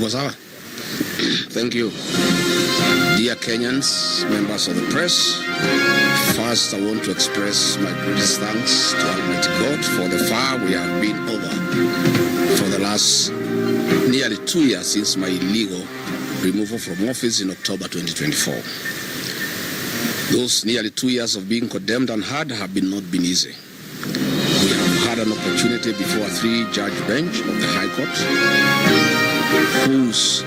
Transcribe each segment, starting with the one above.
Tuko Thank you. Dear Kenyans, members of the press, first I want to express my greatest thanks to Almighty God for the far we have been over for the last nearly 2 years since my illegal removal from office in October 2024. Those nearly 2 years of being condemned and hard have not been easy. We have had an opportunity before a 3-judge bench of the High Court, whose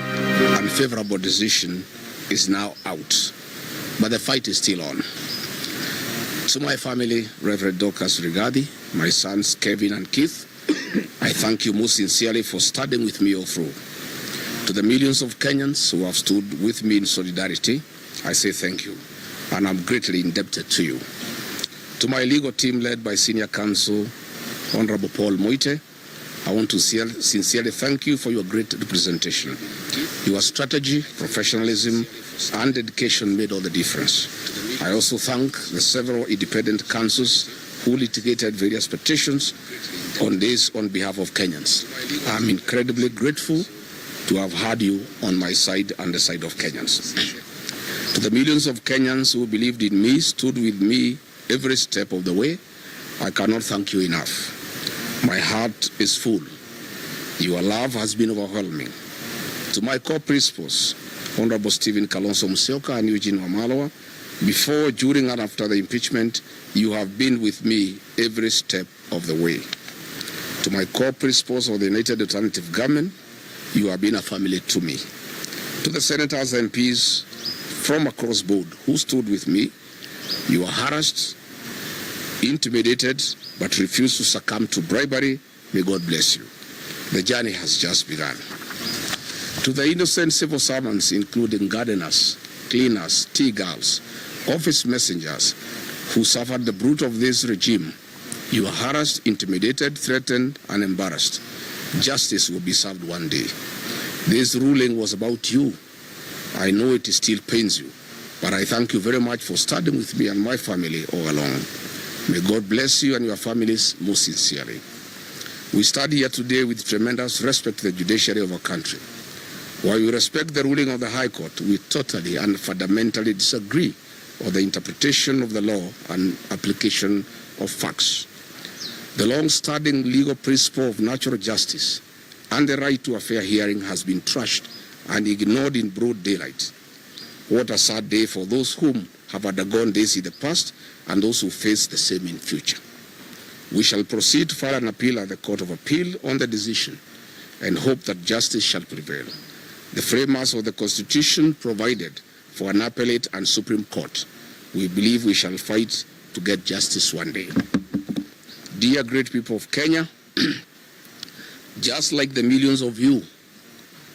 unfavorable decision is now out. But the fight is still on. To my family, Reverend Dorcas Rigadi, my sons Kevin and Keith, I thank you most sincerely for standing with me all through. To the millions of Kenyans who have stood with me in solidarity, I say thank you, and I'm greatly indebted to you. To my legal team led by Senior Counsel, Honorable Paul Moite, I want to sincerely thank you for your great representation. Your strategy, professionalism, and dedication made all the difference. I also thank the several independent counsels who litigated various petitions on this on behalf of Kenyans. I'm incredibly grateful to have had you on my side and the side of Kenyans. To the millions of Kenyans who believed in me, stood with me every step of the way, I cannot thank you enough. My heart is full. Your love has been overwhelming. To my core principals, Honorable Stephen Kalonzo Musyoka and Eugene Wamalwa, before, during, and after the impeachment, you have been with me every step of the way. To my core principals of the United Alternative Government, you have been a family to me. To the senators and MPs from across board who stood with me, you were harassed, intimidated, but refused to succumb to bribery. May God bless you. The journey has just begun. To the innocent civil servants, including gardeners, cleaners, tea girls, office messengers, who suffered the brunt of this regime, you were harassed, intimidated, threatened, and embarrassed. Justice will be served one day. This ruling was about you. I know it still pains you, but I thank you very much for standing with me and my family all along. May God bless you and your families most sincerely. We stand here today with tremendous respect to the judiciary of our country. While we respect the ruling of the High Court, we totally and fundamentally disagree on the interpretation of the law and application of facts. The long-standing legal principle of natural justice and the right to a fair hearing has been trashed and ignored in broad daylight. What a sad day for those whom have undergone this in the past and those who face the same in future. We shall proceed to file an appeal at the Court of Appeal on the decision and hope that justice shall prevail. The framers of the Constitution provided for an appellate and Supreme Court. We believe we shall fight to get justice one day. Dear great people of Kenya, just like the millions of you,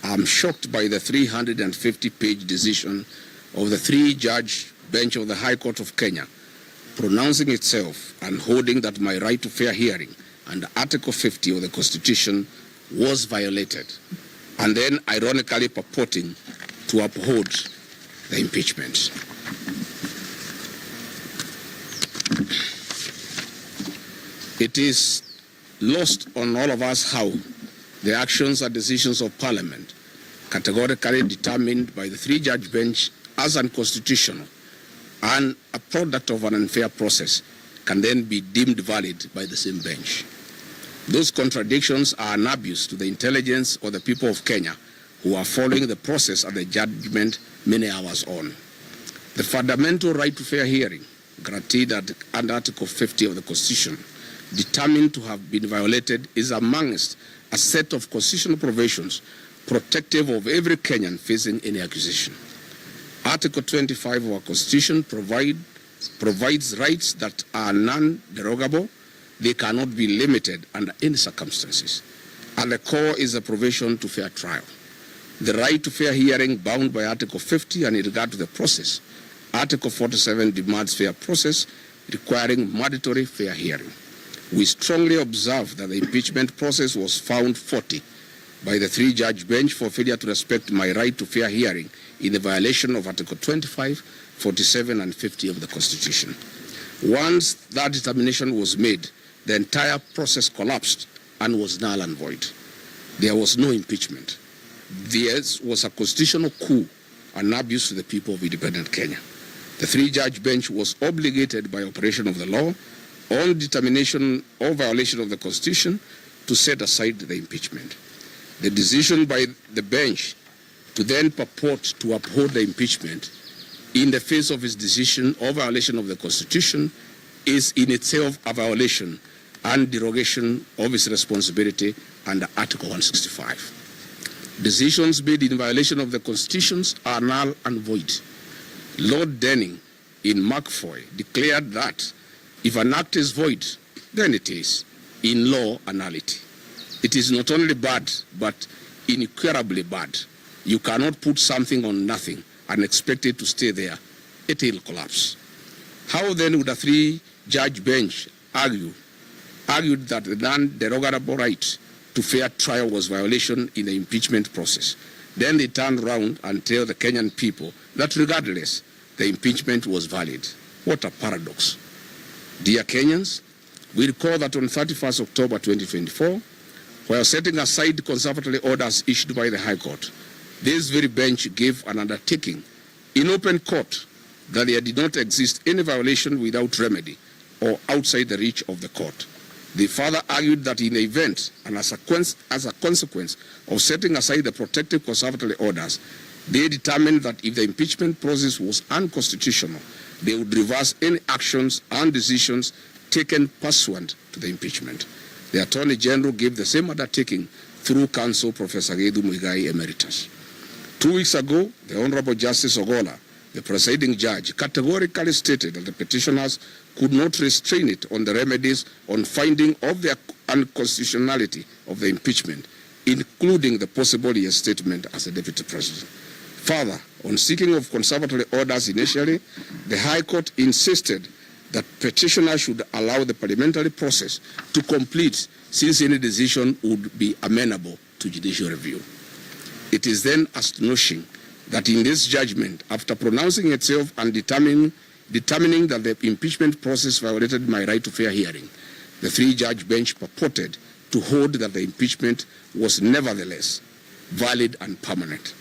I'm shocked by the 350-page decision of the 3-judge bench of the High Court of Kenya, pronouncing itself and holding that my right to fair hearing under Article 50 of the Constitution was violated, and then ironically purporting to uphold the impeachment. It is lost on all of us how the actions and decisions of Parliament, categorically determined by the 3-judge bench as unconstitutional and a product of an unfair process, can then be deemed valid by the same bench. Those contradictions are an abuse to the intelligence of the people of Kenya who are following the process and the judgment many hours on. The fundamental right to fair hearing, granted under Article 50 of the Constitution, determined to have been violated, is amongst a set of constitutional provisions protective of every Kenyan facing any accusation. Article 25 of our Constitution provides rights that are non-derogable. They cannot be limited under any circumstances. At the core is a provision to fair trial. The right to fair hearing bound by Article 50, and in regard to the process, Article 47 demands fair process requiring mandatory fair hearing. We strongly observe that the impeachment process was found faulty by the 3-judge bench for failure to respect my right to fair hearing in the violation of Article 25, 47, and 50 of the Constitution. Once that determination was made, the entire process collapsed and was null and void. There was no impeachment. This was a constitutional coup, an abuse to the people of independent Kenya. The three-judge bench was obligated by operation of the law on determination or violation of the Constitution to set aside the impeachment. The decision by the bench to then purport to uphold the impeachment in the face of its decision or violation of the Constitution is in itself a violation and derogation of its responsibility under Article 165. Decisions made in violation of the Constitutions are null and void. Lord Denning in McFoy declared that if an act is void, then it is, in law, a nullity. It is not only bad, but incurably bad. You cannot put something on nothing and expect it to stay there. It will collapse. How then would a three-judge bench argued that the non-derogable right to fair trial was violation in the impeachment process? Then they turned around and tell the Kenyan people that regardless, the impeachment was valid. What a paradox. Dear Kenyans, we recall that on 31st October 2024, while setting aside conservatory orders issued by the High Court, this very bench gave an undertaking in open court that there did not exist any violation without remedy or outside the reach of the court. They further argued that in the event and as a consequence of setting aside the protective conservatory orders, they determined that if the impeachment process was unconstitutional, they would reverse any actions and decisions taken pursuant to the impeachment. The Attorney General gave the same undertaking through counsel Professor Gedu Muigai Emeritus. 2 weeks ago, the Honorable Justice Ogola, the presiding judge, categorically stated that the petitioners could not restrain it on the remedies on finding of the unconstitutionality of the impeachment, including the possible reinstatement as a deputy president. Further, on seeking of conservatory orders initially, the High Court insisted that petitioners should allow the parliamentary process to complete since any decision would be amenable to judicial review. It is then astonishing that in this judgment, after pronouncing itself and determining that the impeachment process violated my right to fair hearing, the three-judge bench purported to hold that the impeachment was nevertheless valid and permanent.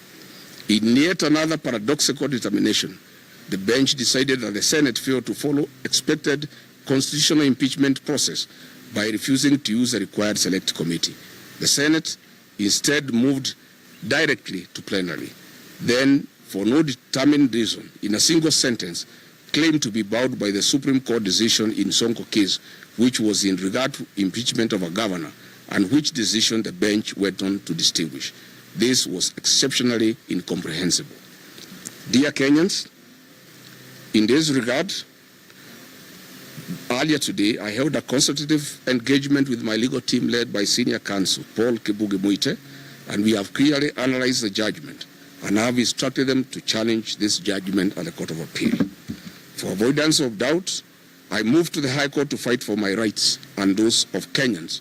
In yet another paradoxical determination, the bench decided that the Senate failed to follow expected constitutional impeachment process by refusing to use the required select committee. The Senate instead moved directly to plenary. Then, for no determined reason, in a single sentence, claimed to be bound by the Supreme Court decision in Sonko case, which was in regard to impeachment of a governor, and which decision the bench went on to distinguish. This was exceptionally incomprehensible. Dear Kenyans, in this regard, earlier today, I held a consultative engagement with my legal team led by Senior Counsel Paul Kibuge-Muite, and we have clearly analyzed the judgment and have instructed them to challenge this judgment at the Court of Appeal. For avoidance of doubt, I moved to the High Court to fight for my rights and those of Kenyans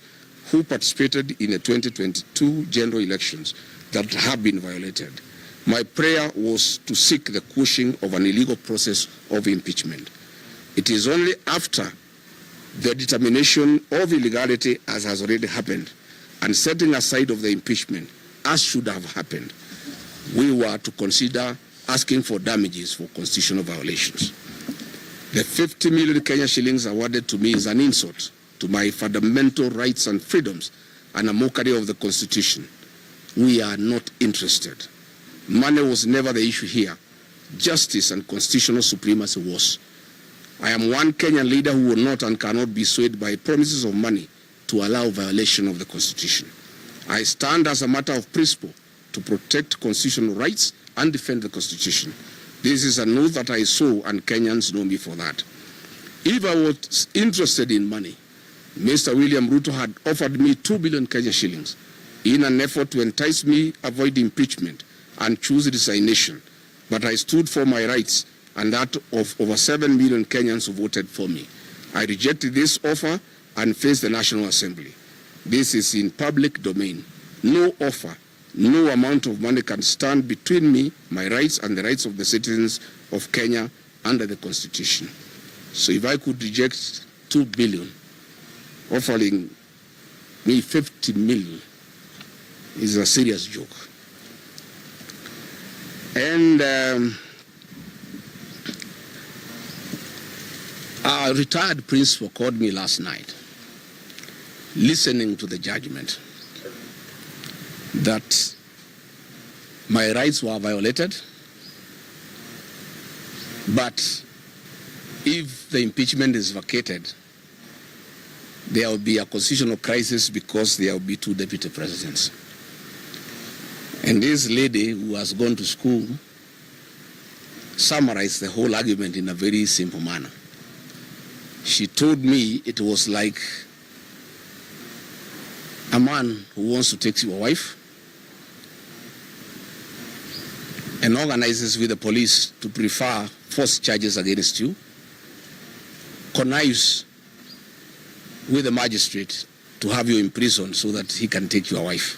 who participated in the 2022 general elections that have been violated. My prayer was to seek the quashing of an illegal process of impeachment. It is only after the determination of illegality, as has already happened, and setting aside of the impeachment, as should have happened, we were to consider asking for damages for constitutional violations. The 50 million Kenya shillings awarded to me is an insult to my fundamental rights and freedoms and a mockery of the Constitution. We are not interested. Money was never the issue here. Justice and constitutional supremacy was. I am one Kenyan leader who will not and cannot be swayed by promises of money to allow violation of the Constitution. I stand as a matter of principle to protect constitutional rights and defend the Constitution. This is an oath that I sow, and Kenyans know me for that. If I was interested in money, Mr. William Ruto had offered me 2 billion Kenya shillings in an effort to entice me avoid impeachment and choose resignation. But I stood for my rights and that of over 7 million Kenyans who voted for me. I rejected this offer and faced the National Assembly. This is in public domain. No offer, no amount of money can stand between me, my rights, and the rights of the citizens of Kenya under the Constitution. So if I could reject 2 billion, offering me 50 million is a serious joke. And our retired principal called me last night, listening to the judgment, that my rights were violated, but if the impeachment is vacated, there will be a constitutional crisis because there will be 2 deputy presidents. And this lady who has gone to school summarized the whole argument in a very simple manner. She told me it was like a man who wants to take your wife and organizes with the police to prefer false charges against you, connives with the magistrate to have you imprisoned so that he can take your wife.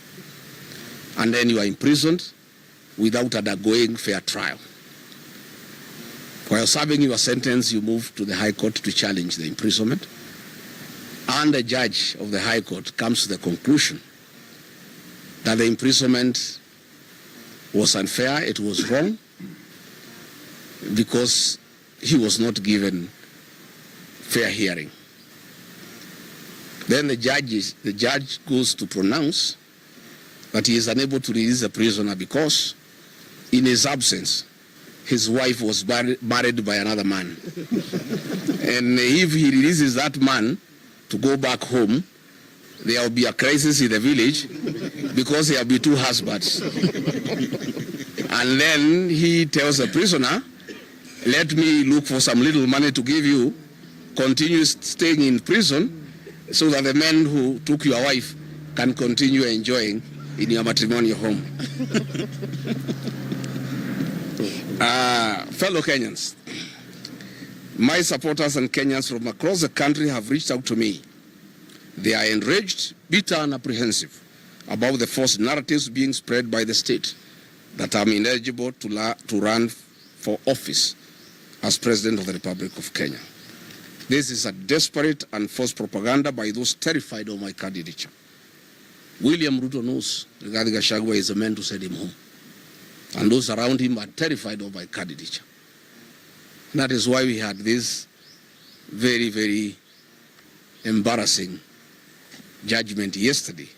And then you are imprisoned without undergoing fair trial. While serving your sentence, you move to the High Court to challenge the imprisonment. And the judge of the High Court comes to the conclusion that the imprisonment was unfair, it was wrong, because he was not given fair hearing. Then the judge goes to pronounce that he is unable to release the prisoner because in his absence, his wife was married by another man. And if he releases that man to go back home, there will be a crisis in the village because there will be 2 husbands. And then he tells the prisoner, let me look for some little money to give you, continue staying in prison so that the man who took your wife can continue enjoying in your matrimonial home. Fellow Kenyans, my supporters and Kenyans from across the country have reached out to me. They are enraged, bitter, and apprehensive about the false narratives being spread by the state that I'm ineligible to run for office as President of the Republic of Kenya. This is a desperate and false propaganda by those terrified of my candidature. William Ruto knows Gachagua is the man to send him home. And those around him are terrified of my candidature. That is why we had this very, very embarrassing judgment yesterday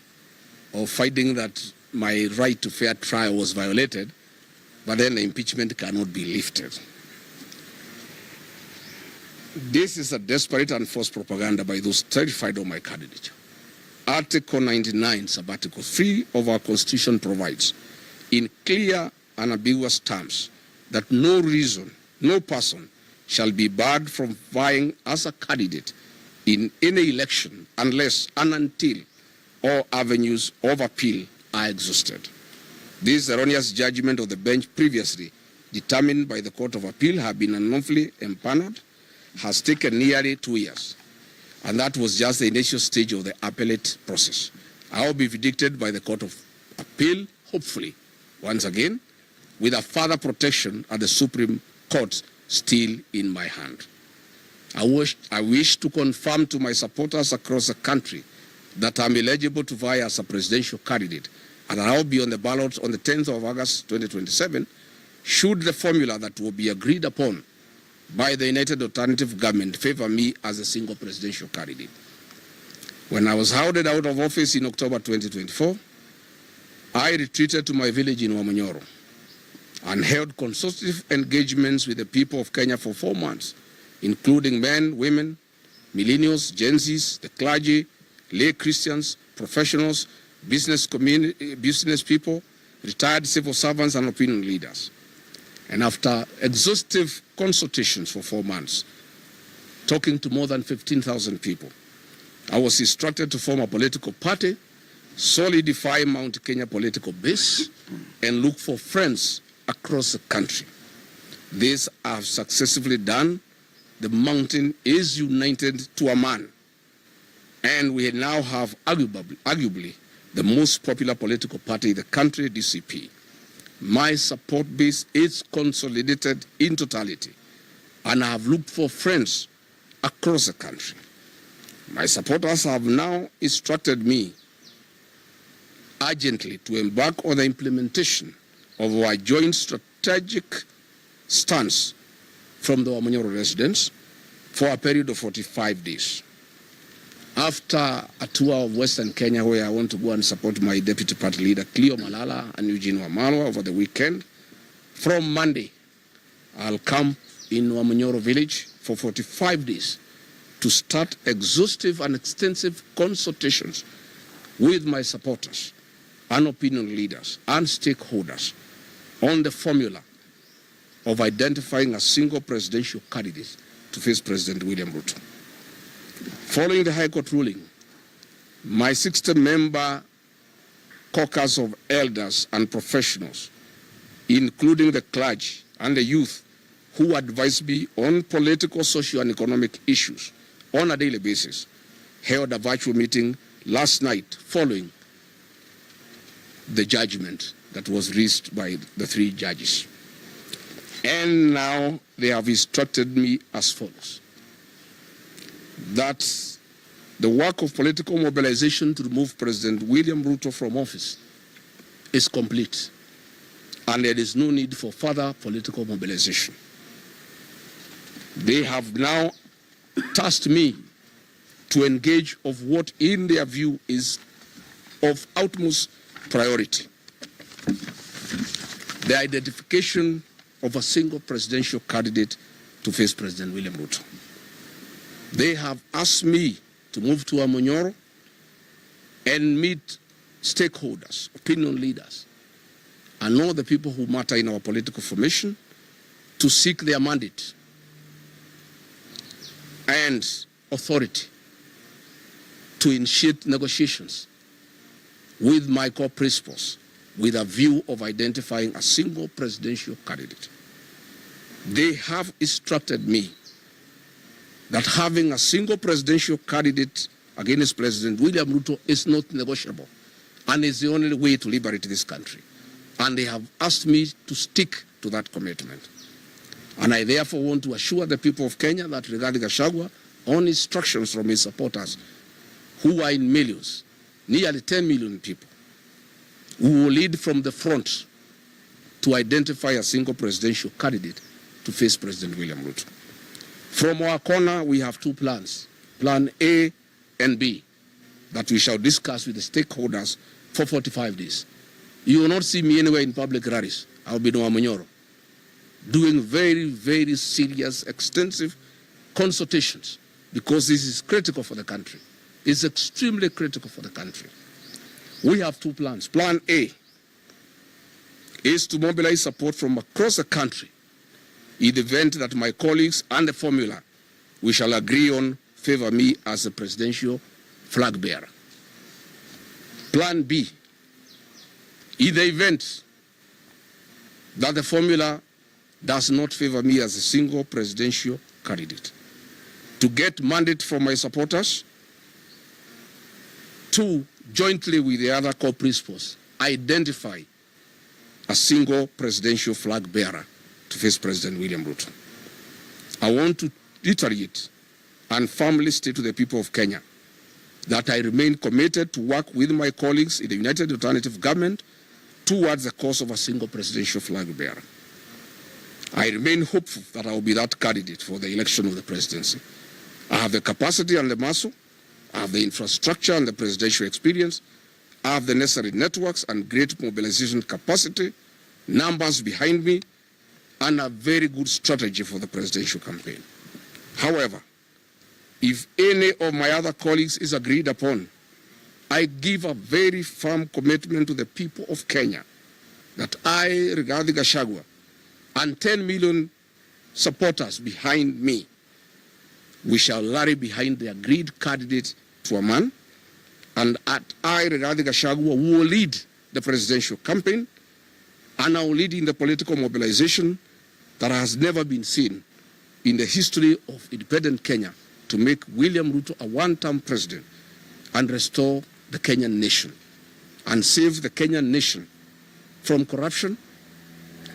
of finding that my right to fair trial was violated, but then the impeachment cannot be lifted. This is a desperate and false propaganda by those terrified of my candidature. Article 99, sub-article 3 of our Constitution provides, in clear and ambiguous terms, that no reason, no person shall be barred from vying as a candidate in any election unless and until all avenues of appeal are exhausted. This erroneous judgment of the bench previously determined by the Court of Appeal have been unlawfully empaneled has taken nearly 2 years. And that was just the initial stage of the appellate process. I will be vindicated by the Court of Appeal, hopefully, once again, with a further protection at the Supreme Court still in my hand. I wish to confirm to my supporters across the country that I'm eligible to vie as a presidential candidate and that I'll be on the ballot on the 10th of August 2027 should the formula that will be agreed upon by the United Alternative Government favor me as a single presidential candidate. When I was hounded out of office in October 2024, I retreated to my village in Wamunyoro and held consultative engagements with the people of Kenya for 4 months, including men, women, millennials, Gen Zs, the clergy, lay Christians, professionals, business people, retired civil servants, and opinion leaders. And after exhaustive consultations for 4 months, talking to more than 15,000 people, I was instructed to form a political party, solidify Mount Kenya political base, and look for friends across the country. This I have successfully done. The mountain is united to a man, and we now have arguably the most popular political party in the country, DCP. My support base is consolidated in totality, and I have looked for friends across the country. My supporters have now instructed me urgently to embark on the implementation of our joint strategic strategic stance from the Wamanyoro residents for a period of 45 days. After a tour of Western Kenya, where I want to go and support my deputy party leader, Cleo Malala and Eugene Wamalwa over the weekend, from Monday, I'll camp in Wamanyoro village for 45 days to start exhaustive and extensive consultations with my supporters and opinion leaders and stakeholders on the formula of identifying a single presidential candidate to face President William Ruto. Following the High Court ruling, my 60-member caucus of elders and professionals, including the clergy and the youth who advise me on political, social, and economic issues on a daily basis, held a virtual meeting last night following the judgment that was reached by the 3 judges. And now they have instructed me as follows: that the work of political mobilization to remove President William Ruto from office is complete, and there is no need for further political mobilization. They have now tasked me to engage of what in their view is of utmost priority: the identification of a single presidential candidate to face President William Ruto. They have asked me to move to Wamanyoro and meet stakeholders, opinion leaders, and all the people who matter in our political formation to seek their mandate and authority to initiate negotiations with my core principles with a view of identifying a single presidential candidate. They have instructed me that having a single presidential candidate against President William Ruto is not negotiable and is the only way to liberate this country. And they have asked me to stick to that commitment. And I therefore want to assure the people of Kenya that regarding Gachagua, on instructions from his supporters, who are in millions, nearly 10 million people, who will lead from the front to identify a single presidential candidate to face President William Ruto. From our corner, we have 2 plans, Plan A and B, that we shall discuss with the stakeholders for 45 days. You will not see me anywhere in public rallies. I will be in Wamanyoro, doing very, very serious, extensive consultations, because this is critical for the country. It's extremely critical for the country. We have 2 plans. Plan A is to mobilize support from across the country in the event that my colleagues and the formula we shall agree on favor me as a presidential flag bearer. Plan B, in the event that the formula does not favor me as a single presidential candidate, to get mandate from my supporters to, jointly with the other core principles, identify a single presidential flag bearer to face President William Ruto. I want to reiterate and firmly state to the people of Kenya that I remain committed to work with my colleagues in the United Alternative Government towards the cause of a single presidential flag bearer. I remain hopeful that I will be that candidate for the election of the presidency. I have the capacity and the muscle, I have the infrastructure and the presidential experience, I have the necessary networks and great mobilization capacity, numbers behind me, and a very good strategy for the presidential campaign. However, if any of my other colleagues is agreed upon, I give a very firm commitment to the people of Kenya that I, regarding Gachagua, and 10 million supporters behind me, we shall rally behind the agreed candidate to a man, and I, regarding Gachagua, will lead the presidential campaign, and I will lead in the political mobilization that has never been seen in the history of independent Kenya to make William Ruto a one-term president and restore the Kenyan nation and save the Kenyan nation from corruption,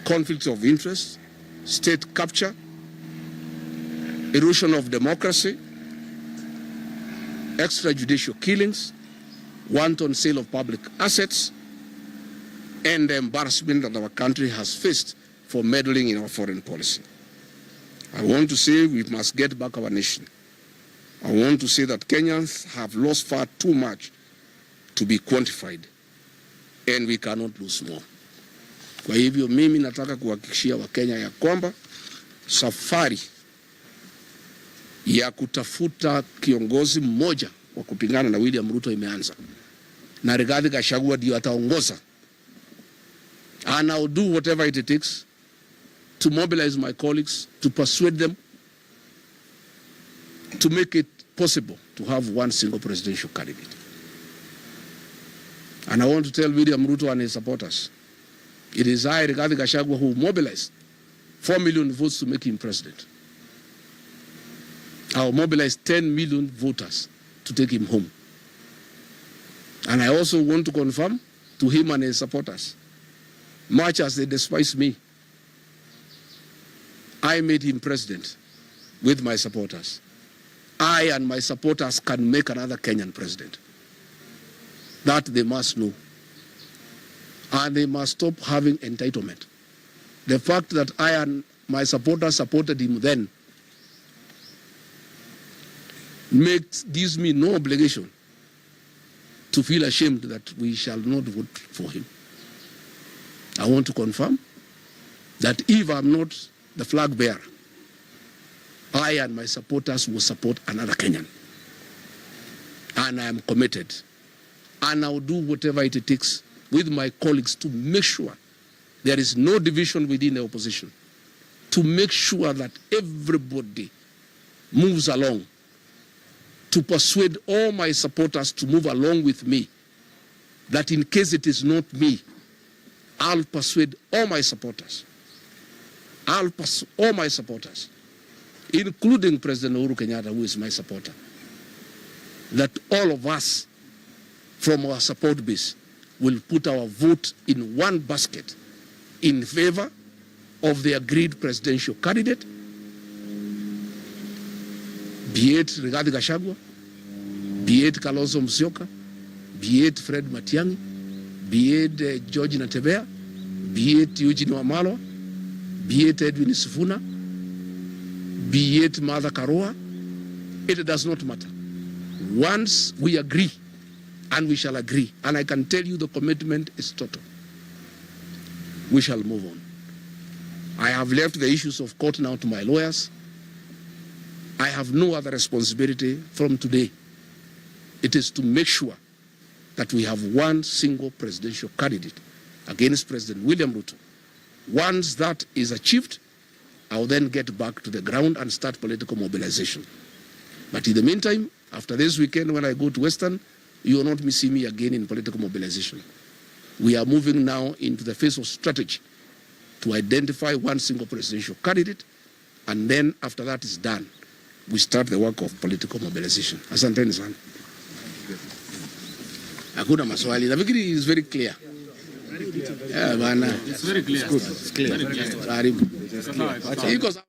conflict of interest, state capture, erosion of democracy, extrajudicial killings, wanton sale of public assets, and the embarrassment that our country has faced for meddling in our foreign policy. I want to say we must get back our nation. I want to say that Kenyans have lost far too much to be quantified, and we cannot lose more. Kwa hivyo mimi nataka kuhakikishia Wakenya ya kwamba safari ya kutafuta kiongozi mmoja wa kupingana na William Ruto imeanza. Na Rigathi Gachagua ndio ataongoza. And I'll do whatever it takes to mobilize my colleagues, to persuade them, to make it possible to have one single presidential candidate. And I want to tell William Ruto and his supporters, it is I, Rigathi Gachagua, who mobilized 4 million votes to make him president. I will mobilize 10 million voters to take him home. And I also want to confirm to him and his supporters, much as they despise me, I made him president with my supporters. I and my supporters can make another Kenyan president. That they must know. And they must stop having entitlement. The fact that I and my supporters supported him then gives me no obligation to feel ashamed that we shall not vote for him. I want to confirm that if I'm not the flag bearer, I and my supporters will support another Kenyan. And I am committed. And I will do whatever it takes with my colleagues to make sure there is no division within the opposition, to make sure that everybody moves along, to persuade all my supporters to move along with me, that in case it is not me, I'll persuade all my supporters. All my supporters, including President Uhuru Kenyatta, who is my supporter, that all of us from our support base will put our vote in one basket in favor of the agreed presidential candidate, be it Rigathi Gachagua, be it Kalonzo Musyoka, be it Fred Matiang'i, be it George Natebea, be it Eugene Wamalwa, be it Edwin Sifuna, be it Martha Karua, it does not matter. Once we agree, and we shall agree, and I can tell you the commitment is total, we shall move on. I have left the issues of court now to my lawyers. I have no other responsibility from today. It is to make sure that we have one single presidential candidate against President William Ruto. Once that is achieved, I will then get back to the ground and start political mobilization. But in the meantime, after this weekend when I go to Western, you will not see me again in political mobilization. We are moving now into the phase of strategy to identify one single presidential candidate, and then after that is done, we start the work of political mobilization. Asanteni sana. Hakuna maswali. Nafikiri is very clear. Yeah, bana. It's very clear. It's good. It's clear. Karibu. Iko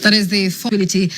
that is the possibility.